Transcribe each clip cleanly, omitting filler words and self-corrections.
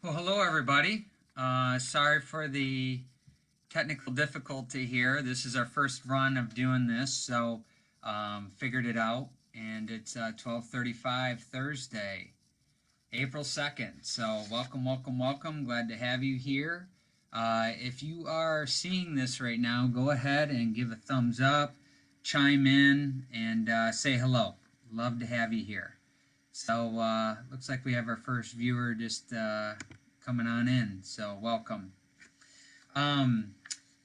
Well, hello everybody. Sorry for the technical difficulty here. This is our first run of doing this, so figured it out, and it's 12:35 Thursday, April 2nd. So welcome, welcome, welcome. Glad to have you here. If you are seeing this right now, go ahead and give a thumbs up, chime in, and say hello. Love to have you here. So looks like we have our first viewer just coming on in. So welcome. Um,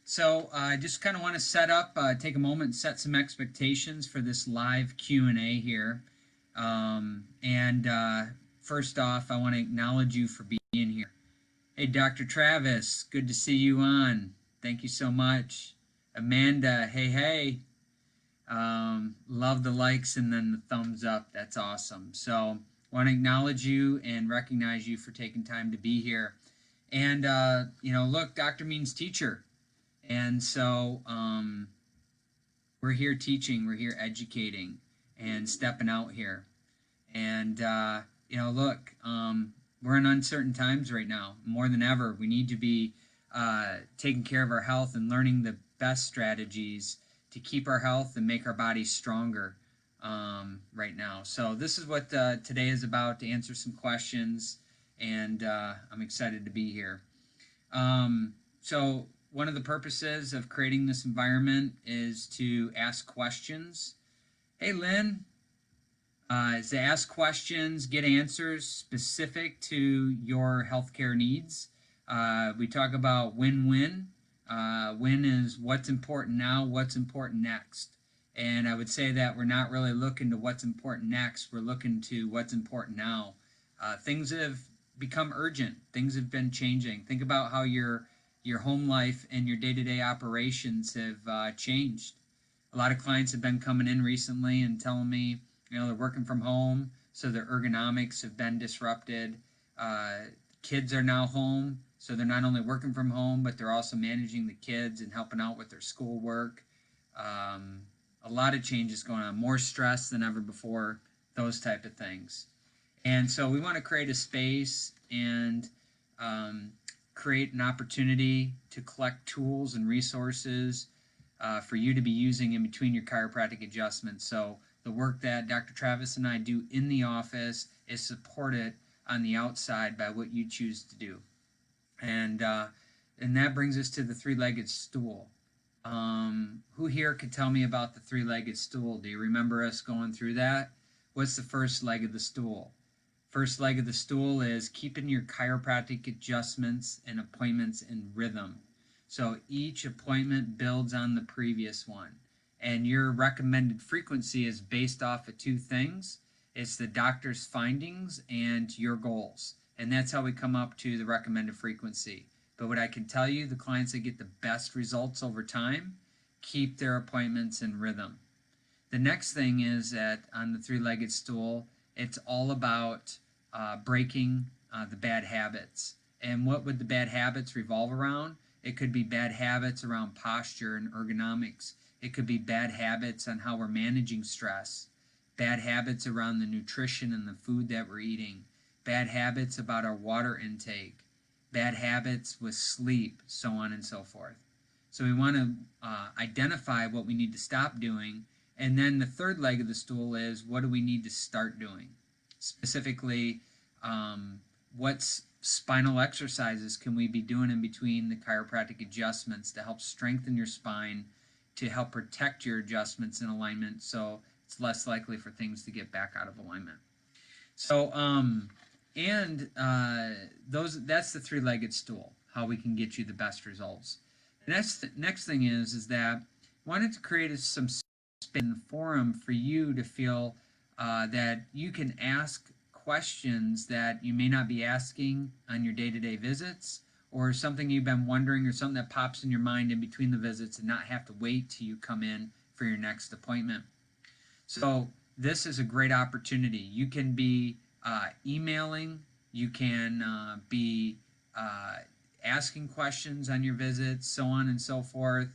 so I just kind of want to set up, take a moment and set some expectations for this live Q&A here. First off, I want to acknowledge you for being here. Hey, Dr. Travis, good to see you on. Thank you so much. Amanda, hey, hey. Love the likes and then the thumbs up. That's awesome. So want to acknowledge you and recognize you for taking time to be here. And, look, doctor means teacher. And so we're here teaching, we're here educating and stepping out here. And, look, we're in uncertain times right now. More than ever, we need to be taking care of our health and learning the best strategies to keep our health and make our bodies stronger right now. So this is what today is about, to answer some questions, and I'm excited to be here. So one of the purposes of creating this environment is to ask questions. Hey, Lynn, is to ask questions, get answers specific to your healthcare needs. We talk about win-win. Win is what's important now, what's important next. And I would say that we're not really looking to what's important next. We're looking to what's important now. Things have become urgent. Things have been changing. Think about how your home life and your day-to-day operations have changed. A lot of clients have been coming in recently and telling me, they're working from home, so their ergonomics have been disrupted. Kids are now home, so they're not only working from home, but they're also managing the kids and helping out with their schoolwork. A lot of changes going on, more stress than ever before, those type of things. And so we want to create a space and create an opportunity to collect tools and resources for you to be using in between your chiropractic adjustments. So the work that Dr. Travis and I do in the office is supported on the outside by what you choose to do. And that brings us to the three-legged stool. Who here could tell me about the three-legged stool? Do you remember us going through that? What's the first leg of the stool? First leg of the stool is keeping your chiropractic adjustments and appointments in rhythm. So each appointment builds on the previous one. And your recommended frequency is based off of two things. It's the doctor's findings and your goals. And that's how we come up to the recommended frequency. But what I can tell you, the clients that get the best results over time keep their appointments in rhythm. The next thing is that on the three-legged stool, it's all about breaking the bad habits. And what would the bad habits revolve around? It could be bad habits around posture and ergonomics. It could be bad habits on how we're managing stress. Bad habits around the nutrition and the food that we're eating. Bad habits about our water intake. Bad habits with sleep, so on and so forth. So we want to identify what we need to stop doing. And then the third leg of the stool is, what do we need to start doing? Specifically, what spinal exercises can we be doing in between the chiropractic adjustments to help strengthen your spine, to help protect your adjustments in alignment so it's less likely for things to get back out of alignment. So, that's the three-legged stool, how we can get you the best results. The next thing is that I wanted to create some space in the forum for you to feel that you can ask questions that you may not be asking on your day-to-day visits, or something you've been wondering, or something that pops in your mind in between the visits, and not have to wait till you come in for your next appointment. So this is a great opportunity. You can be emailing, you can be asking questions on your visits, so on and so forth.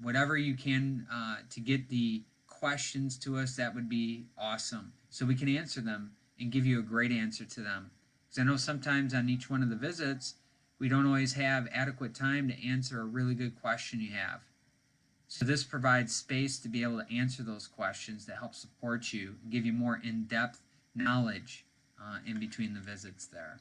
Whatever you can to get the questions to us, that would be awesome. So we can answer them and give you a great answer to them. Because I know sometimes on each one of the visits, we don't always have adequate time to answer a really good question you have. So this provides space to be able to answer those questions that help support you and give you more in-depth knowledge in between the visits there.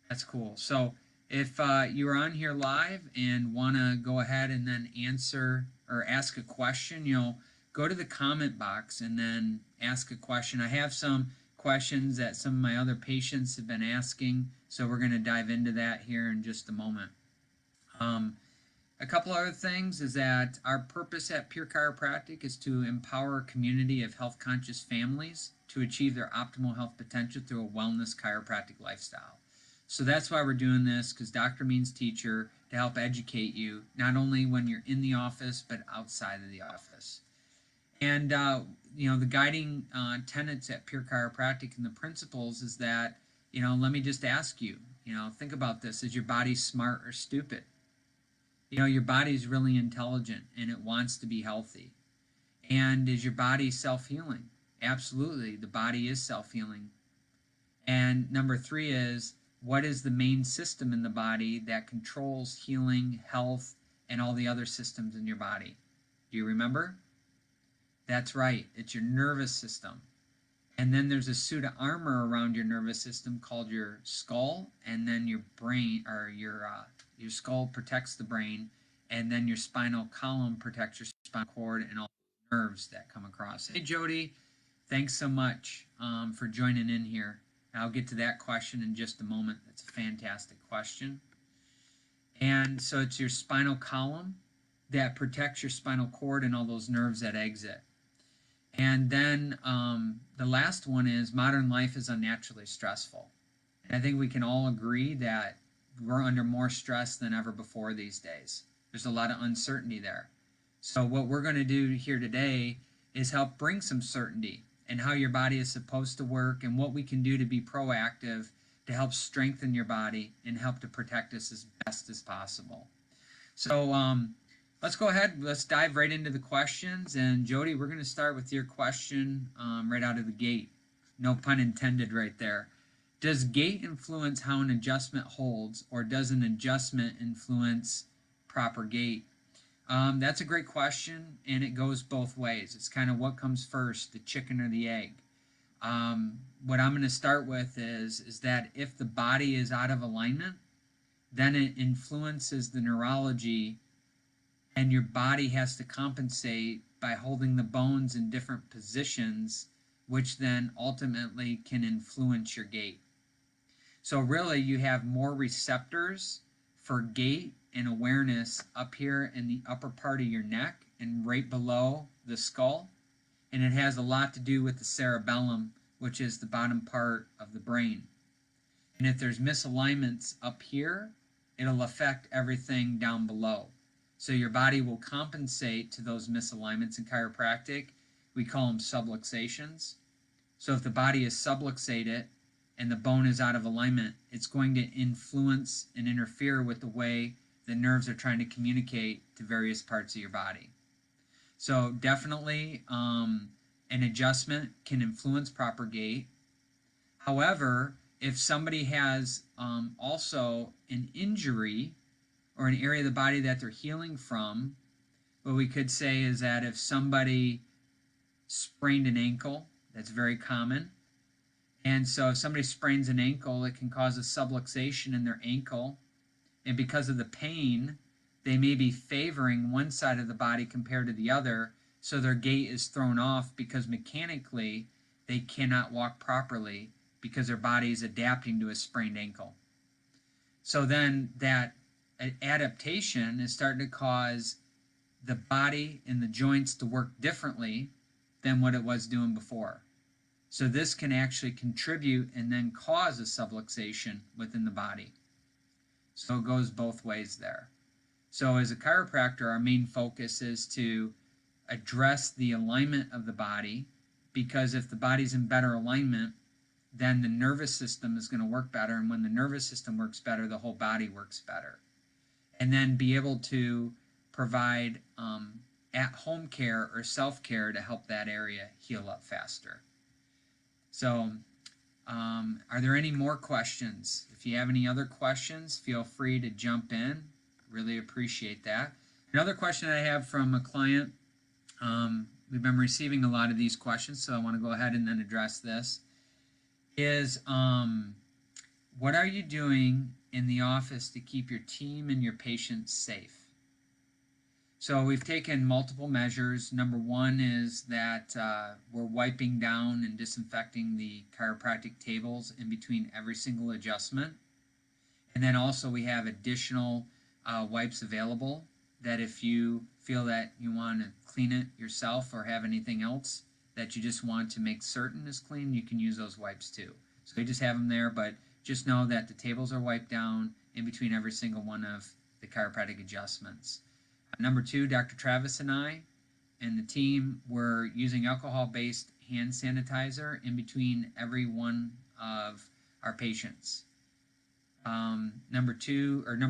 That's cool. So if you're on here live and want to go ahead and then answer or ask a question, go to the comment box and then ask a question. I have some questions that some of my other patients have been asking, so we're going to dive into that here in just a moment. A couple other things is that our purpose at Pure Chiropractic is to empower a community of health-conscious families to achieve their optimal health potential through a wellness chiropractic lifestyle. So that's why we're doing this, because doctor means teacher, to help educate you, not only when you're in the office, but outside of the office. And, the guiding tenets at Pure Chiropractic and the principles is that, let me just ask you, think about this. Is your body smart or stupid? Your body's really intelligent and it wants to be healthy. And is your body self-healing? Absolutely, the body is self-healing. And number 3 is, what is the main system in the body that controls healing, health, and all the other systems in your body? Do you remember? That's right, it's your nervous system. And then there's a suit of armor around your nervous system called your skull, and then your brain, or your skull protects the brain, and then your spinal column protects your spinal cord and all the nerves that come across. Hey Jody, thanks so much for joining in here. I'll get to that question in just a moment. That's a fantastic question. And so it's your spinal column that protects your spinal cord and all those nerves that exit. And then the last one is modern life is unnaturally stressful. And I think we can all agree that we're under more stress than ever before these days. There's a lot of uncertainty there. So what we're going to do here today is help bring some certainty in how your body is supposed to work and what we can do to be proactive to help strengthen your body and help to protect us as best as possible. So let's go ahead. Let's dive right into the questions. And Jody, we're going to start with your question right out of the gate. No pun intended right there. Does gait influence how an adjustment holds, or does an adjustment influence proper gait? That's a great question, and it goes both ways. It's kind of what comes first, the chicken or the egg. What I'm going to start with is that if the body is out of alignment, then it influences the neurology, and your body has to compensate by holding the bones in different positions, which then ultimately can influence your gait. So really, you have more receptors for gait and awareness up here in the upper part of your neck and right below the skull. And it has a lot to do with the cerebellum, which is the bottom part of the brain. And if there's misalignments up here, it'll affect everything down below. So your body will compensate to those misalignments. In chiropractic, we call them subluxations. So if the body is subluxated and the bone is out of alignment, it's going to influence and interfere with the way the nerves are trying to communicate to various parts of your body. So definitely an adjustment can influence proper gait. However, if somebody has also an injury or an area of the body that they're healing from, what we could say is that if somebody sprained an ankle, that's very common. And so if somebody sprains an ankle, it can cause a subluxation in their ankle. And because of the pain, they may be favoring one side of the body compared to the other. So their gait is thrown off because mechanically they cannot walk properly because their body is adapting to a sprained ankle. So then that adaptation is starting to cause the body and the joints to work differently than what it was doing before. So this can actually contribute and then cause a subluxation within the body. So it goes both ways there. So as a chiropractor, our main focus is to address the alignment of the body, because if the body's in better alignment, then the nervous system is going to work better. And when the nervous system works better, the whole body works better. And then be able to provide at-home care or self-care to help that area heal up faster. So Are there any more questions? If you have any other questions, feel free to jump in. Really appreciate that. Another question I have from a client, we've been receiving a lot of these questions, so I want to go ahead and then address this, is what are you doing in the office to keep your team and your patients safe? So we've taken multiple measures. Number one is that we're wiping down and disinfecting the chiropractic tables in between every single adjustment. And then also we have additional wipes available that if you feel that you want to clean it yourself or have anything else that you just want to make certain is clean, you can use those wipes too. So we just have them there, but just know that the tables are wiped down in between every single one of the chiropractic adjustments. Number two, Dr. Travis and I and the team were using alcohol-based hand sanitizer in between every one of our patients. Number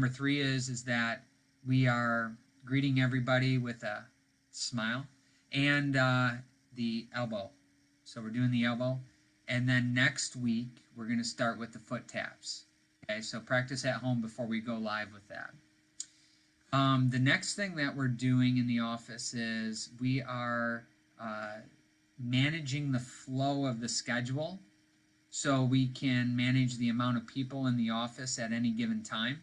three is that we are greeting everybody with a smile and the elbow. So we're doing the elbow. And then next week, we're going to start with the foot taps. Okay, so practice at home before we go live with that. The next thing that we're doing in the office is we are managing the flow of the schedule so we can manage the amount of people in the office at any given time.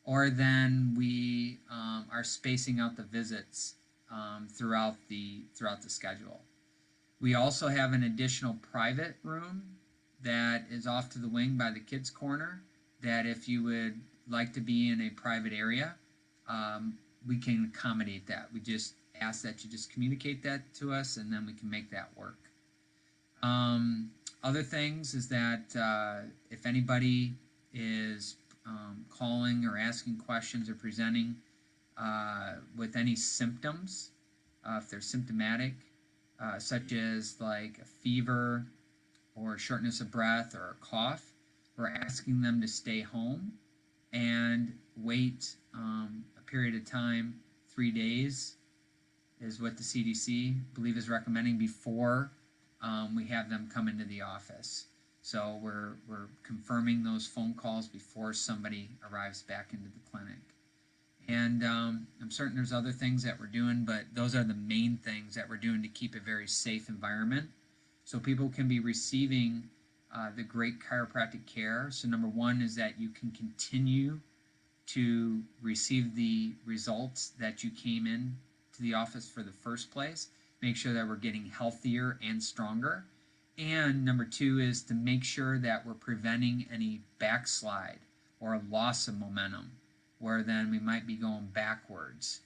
Or then we are spacing out the visits throughout the schedule. We also have an additional private room that is off to the wing by the kids' corner that if you would like to be in a private area, we can accommodate that. We just ask that you just communicate that to us and then we can make that work. Other things is that if anybody is calling or asking questions or presenting with any symptoms, if they're symptomatic, such as like a fever or shortness of breath or a cough, we're asking them to stay home and wait a period of time, 3 days is what the CDC believe is recommending before we have them come into the office. So we're confirming those phone calls before somebody arrives back into the clinic. And I'm certain there's other things that we're doing, but those are the main things that we're doing to keep a very safe environment so people can be receiving the great chiropractic care. So number one is that you can continue to receive the results that you came in to the office for the first place. Make sure that we're getting healthier and stronger. And number two is to make sure that we're preventing any backslide or a loss of momentum, where then we might be going backwards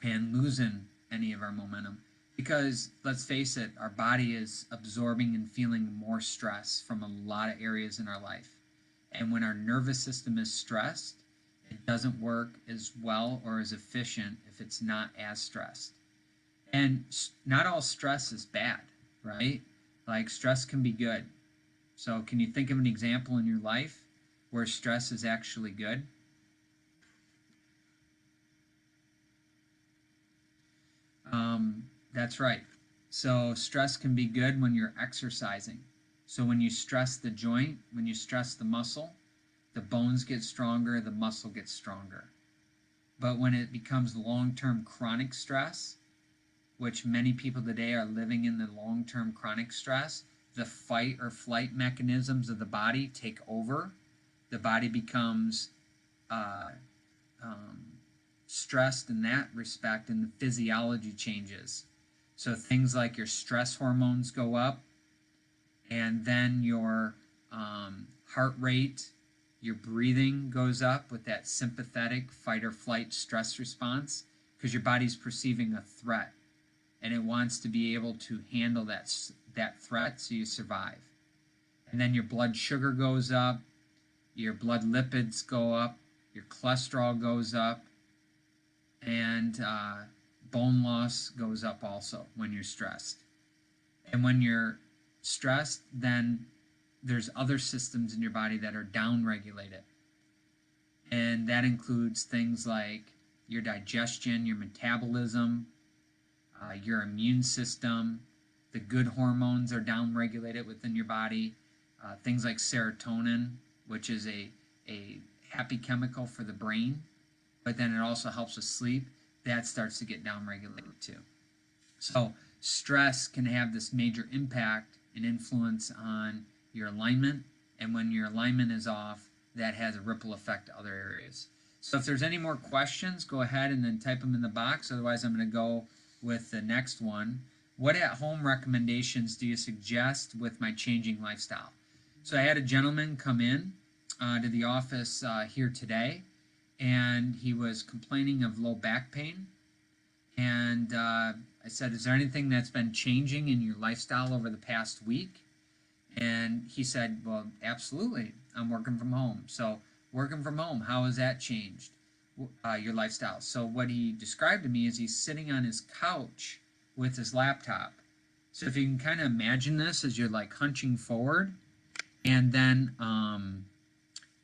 and losing any of our momentum. Because let's face it, our body is absorbing and feeling more stress from a lot of areas in our life. And when our nervous system is stressed, it doesn't work as well or as efficient if it's not as stressed. And not all stress is bad, right? Like stress can be good. So can you think of an example in your life where stress is actually good? That's right. So stress can be good when you're exercising. So when you stress the joint, when you stress the muscle, the bones get stronger, the muscle gets stronger. But when it becomes long-term chronic stress, which many people today are living in the long-term chronic stress, the fight or flight mechanisms of the body take over. The body becomes stressed in that respect, and the physiology changes. So things like your stress hormones go up, and then your heart rate, your breathing goes up with that sympathetic fight or flight stress response because your body's perceiving a threat and it wants to be able to handle that threat so you survive. And then your blood sugar goes up, your blood lipids go up, your cholesterol goes up, and bone loss goes up also when you're stressed. And when you're stressed, then there's other systems in your body that are down-regulated. And that includes things like your digestion, your metabolism, your immune system, The good hormones are downregulated within your body. Things like serotonin, which is a happy chemical for the brain, but then it also helps with sleep, that starts to get downregulated too. So stress can have this major impact and influence on your alignment, and when your alignment is off, that has a ripple effect to other areas. So if there's any more questions, go ahead and then type them in the box. Otherwise, I'm going to go with the next one. What at-home recommendations do you suggest with my changing lifestyle? So I had a gentleman come in to the office here today, and he was complaining of low back pain. And I said, is there anything that's been changing in your lifestyle over the past week? And he said, well, absolutely. I'm working from home. So working from home, how has that changed your lifestyle? So what he described to me is he's sitting on his couch with his laptop. So if you can kind of imagine this as you're like hunching forward, and then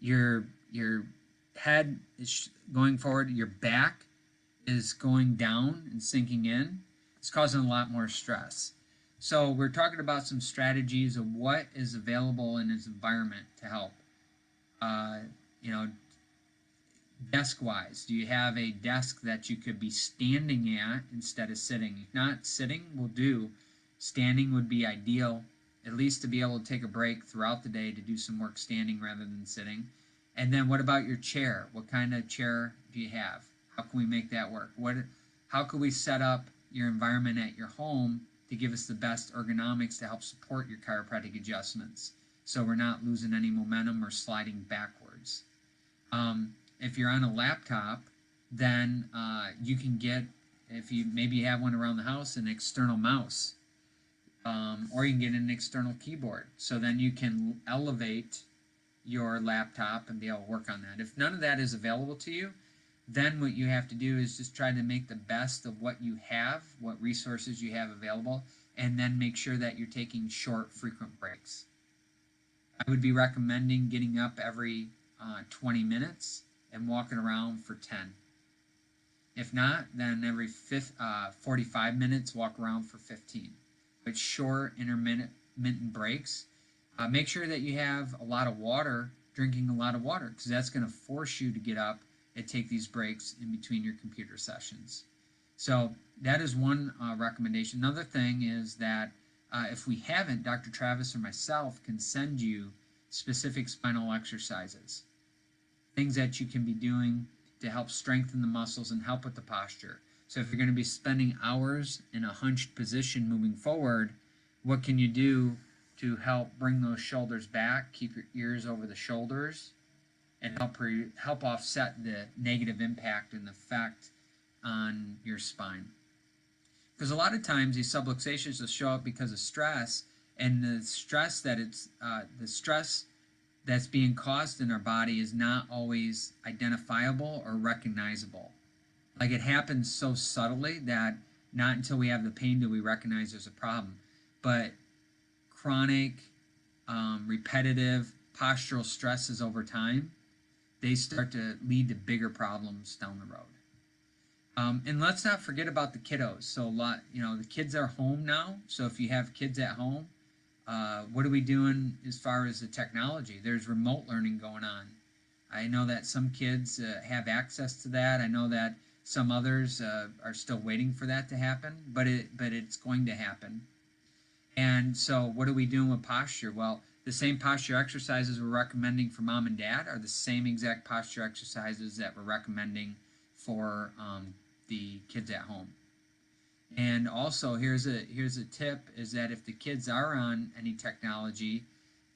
your head is going forward, your back is going down and sinking in. It's causing a lot more stress. So we're talking about some strategies of what is available in his environment to help. Desk-wise, do you have a desk that you could be standing at instead of sitting? If not, sitting will do. Standing would be ideal, at least to be able to take a break throughout the day to do some work standing rather than sitting. And then what about your chair? What kind of chair do you have? How can we make that work? How can we set up your environment at your home to give us the best ergonomics to help support your chiropractic adjustments so we're not losing any momentum or sliding backwards? If you're on a laptop, then you can get, if you maybe have one around the house, an external mouse, or you can get an external keyboard. So then you can elevate your laptop and be able to work on that. If none of that is available to you, then what you have to do is just try to make the best of what you have, what resources you have available, and then make sure that you're taking short, frequent breaks. I would be recommending getting up every 20 minutes and walking around for 10. If not, then every 45 minutes, walk around for 15. But short, intermittent breaks. Make sure that you have a lot of water, drinking a lot of water, because that's going to force you to get up and take these breaks in between your computer sessions. So that is one recommendation. Another thing is that if we haven't, Dr. Travis or myself can send you specific spinal exercises, things that you can be doing to help strengthen the muscles and help with the posture. So if you're going to be spending hours in a hunched position moving forward, what can you do to help bring those shoulders back, keep your ears over the shoulders, and help offset the negative impact and effect on your spine? Because a lot of times these subluxations will show up because of stress, and the stress that's being caused in our body is not always identifiable or recognizable. Like, it happens so subtly that not until we have the pain do we recognize there's a problem. But chronic, repetitive postural stresses over time, they start to lead to bigger problems down the road. And let's not forget about the kiddos. So the kids are home now. So if you have kids at home, what are we doing as far as the technology? There's remote learning going on. I know that some kids have access to that. I know that some others are still waiting for that to happen, but it's going to happen. And so what are we doing with posture? Well, the same posture exercises we're recommending for mom and dad are the same exact posture exercises that we're recommending for the kids at home. And also, here's a tip, is that if the kids are on any technology,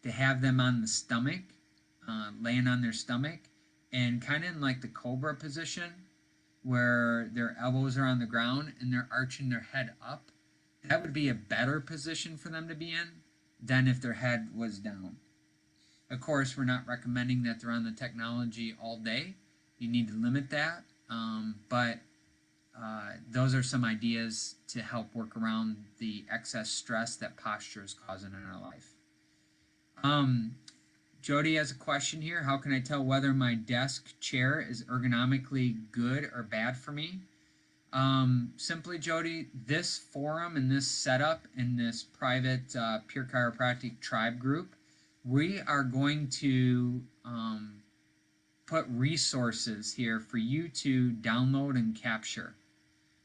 to have them on the stomach, laying on their stomach, and kind of in like the cobra position, where their elbows are on the ground and they're arching their head up. That would be a better position for them to be in than if their head was down. Of course, we're not recommending that they're on the technology all day. You need to limit that, but those are some ideas to help work around the excess stress that posture is causing in our life. Jody has a question here. How can I tell whether my desk chair is ergonomically good or bad for me? Simply, Jody, this forum and this setup in this private Pure Chiropractic tribe group, we are going to put resources here for you to download and capture.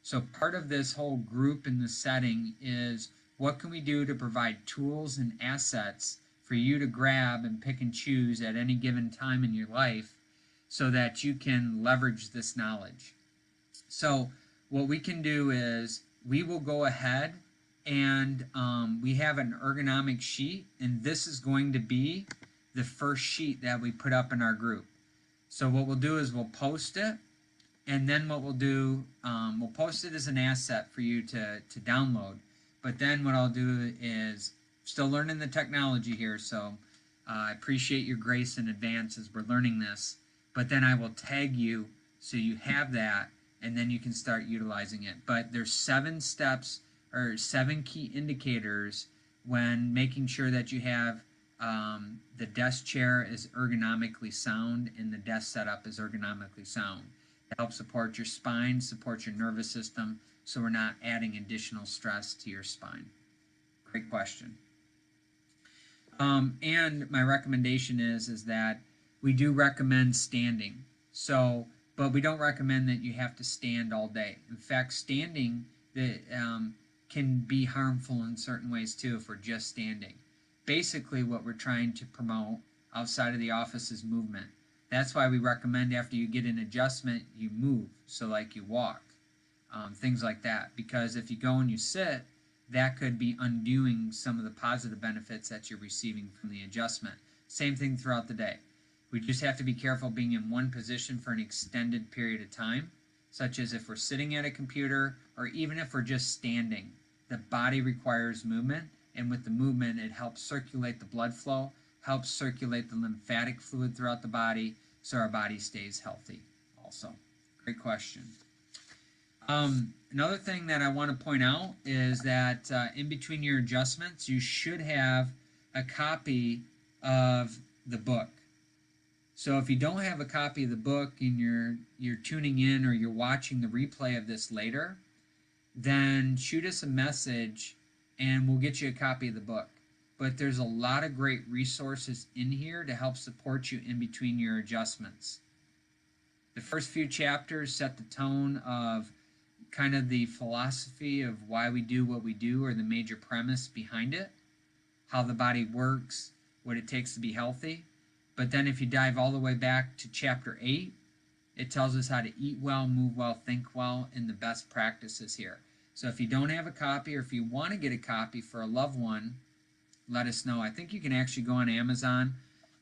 So part of this whole group in the setting is what can we do to provide tools and assets for you to grab and pick and choose at any given time in your life so that you can leverage this knowledge. So what we can do is we will go ahead and we have an ergonomic sheet, and this is going to be the first sheet that we put up in our group. So what we'll do is we'll post it, and then what we'll do, we'll post it as an asset for you to download. But then what I'll do is, still learning the technology here, so I appreciate your grace in advance as we're learning this. But then I will tag you so you have that, and then you can start utilizing it. But there's 7 steps or 7 key indicators when making sure that you have the desk chair is ergonomically sound and the desk setup is ergonomically sound. It helps support your spine, support your nervous system, so we're not adding additional stress to your spine. Great question. And my recommendation is that we do recommend standing. So, but we don't recommend that you have to stand all day. In fact, standing can be harmful in certain ways too if we're just standing. Basically, what we're trying to promote outside of the office is movement. That's why we recommend after you get an adjustment, you move. So like you walk, things like that. Because if you go and you sit, that could be undoing some of the positive benefits that you're receiving from the adjustment. Same thing throughout the day. We just have to be careful being in one position for an extended period of time, such as if we're sitting at a computer or even if we're just standing. The body requires movement, and with the movement, it helps circulate the blood flow, helps circulate the lymphatic fluid throughout the body, so our body stays healthy also. Great question. Another thing that I want to point out is that in between your adjustments, you should have a copy of the book. So if you don't have a copy of the book and you're tuning in or you're watching the replay of this later, then shoot us a message and we'll get you a copy of the book. But there's a lot of great resources in here to help support you in between your adjustments. The first few chapters set the tone of kind of the philosophy of why we do what we do, or the major premise behind it, how the body works, what it takes to be healthy. But then if you dive all the way back to chapter 8, it tells us how to eat well, move well, think well, and the best practices here. So if you don't have a copy, or if you want to get a copy for a loved one, let us know. I think you can actually go on Amazon.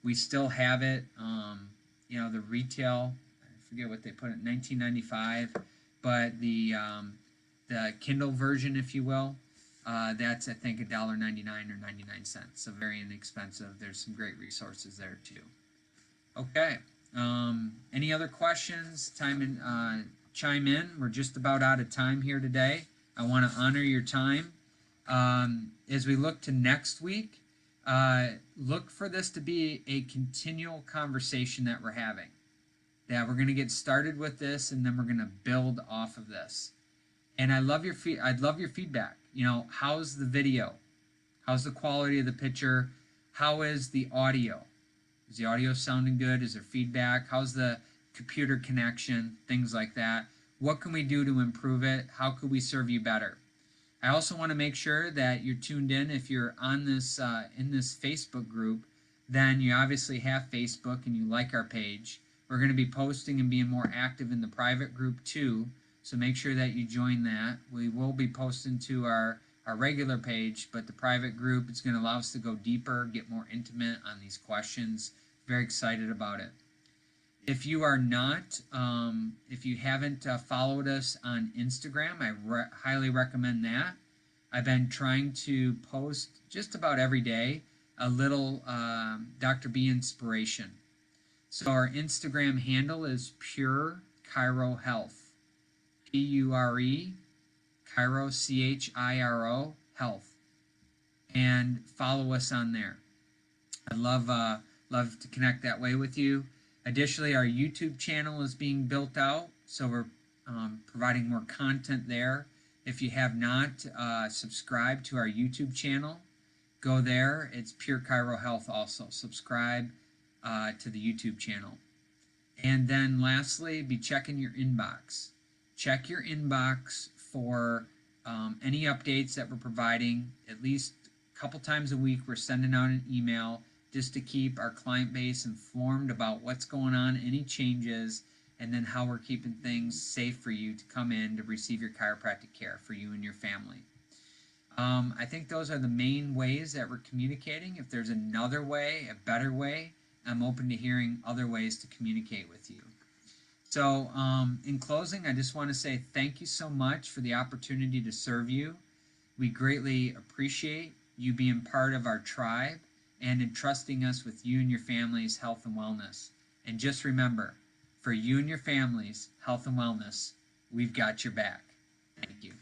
We still have it. You know, the retail, I forget what they put it, $19.95, but the Kindle version, if you will, that's I think $1.99 or 99 cents. So very inexpensive. There's some great resources there too. Okay. Any other questions? Chime in. We're just about out of time here today. I want to honor your time. As we look to next week, look for this to be a continual conversation that we're having. That we're going to get started with this, and then we're going to build off of this. And I'd love your feedback. You know, how's the video? How's the quality of the picture? How is the audio? Is the audio sounding good? Is there feedback? How's the computer connection? Things like that. What can we do to improve it? How could we serve you better? I also want to make sure that you're tuned in. If you're on this in this Facebook group, then you obviously have Facebook and you like our page. We're going to be posting and being more active in the private group too, so make sure that you join that. We will be posting to our regular page, but the private group, it's going to allow us to go deeper, get more intimate on these questions. Very excited about it. If you are not, if you haven't followed us on Instagram, I highly recommend that. I've been trying to post just about every day a little Dr. B inspiration. So our Instagram handle is Pure Chiro Health, P-U-R-E, Chiro, C-H-I-R-O, Health, and follow us on there. I'd love to connect that way with you. Additionally, our YouTube channel is being built out, so we're providing more content there. If you have not subscribed to our YouTube channel, go there. It's Pure Chiro Health also. Subscribe to the YouTube channel. And then lastly, be checking your inbox. Check your inbox for any updates that we're providing. At least a couple times a week, we're sending out an email just to keep our client base informed about what's going on, any changes, and then how we're keeping things safe for you to come in to receive your chiropractic care for you and your family. I think those are the main ways that we're communicating. If there's another way, a better way, I'm open to hearing other ways to communicate with you. So in closing, I just want to say thank you so much for the opportunity to serve you. We greatly appreciate you being part of our tribe and entrusting us with you and your family's health and wellness. And just remember, for you and your family's health and wellness, we've got your back. Thank you.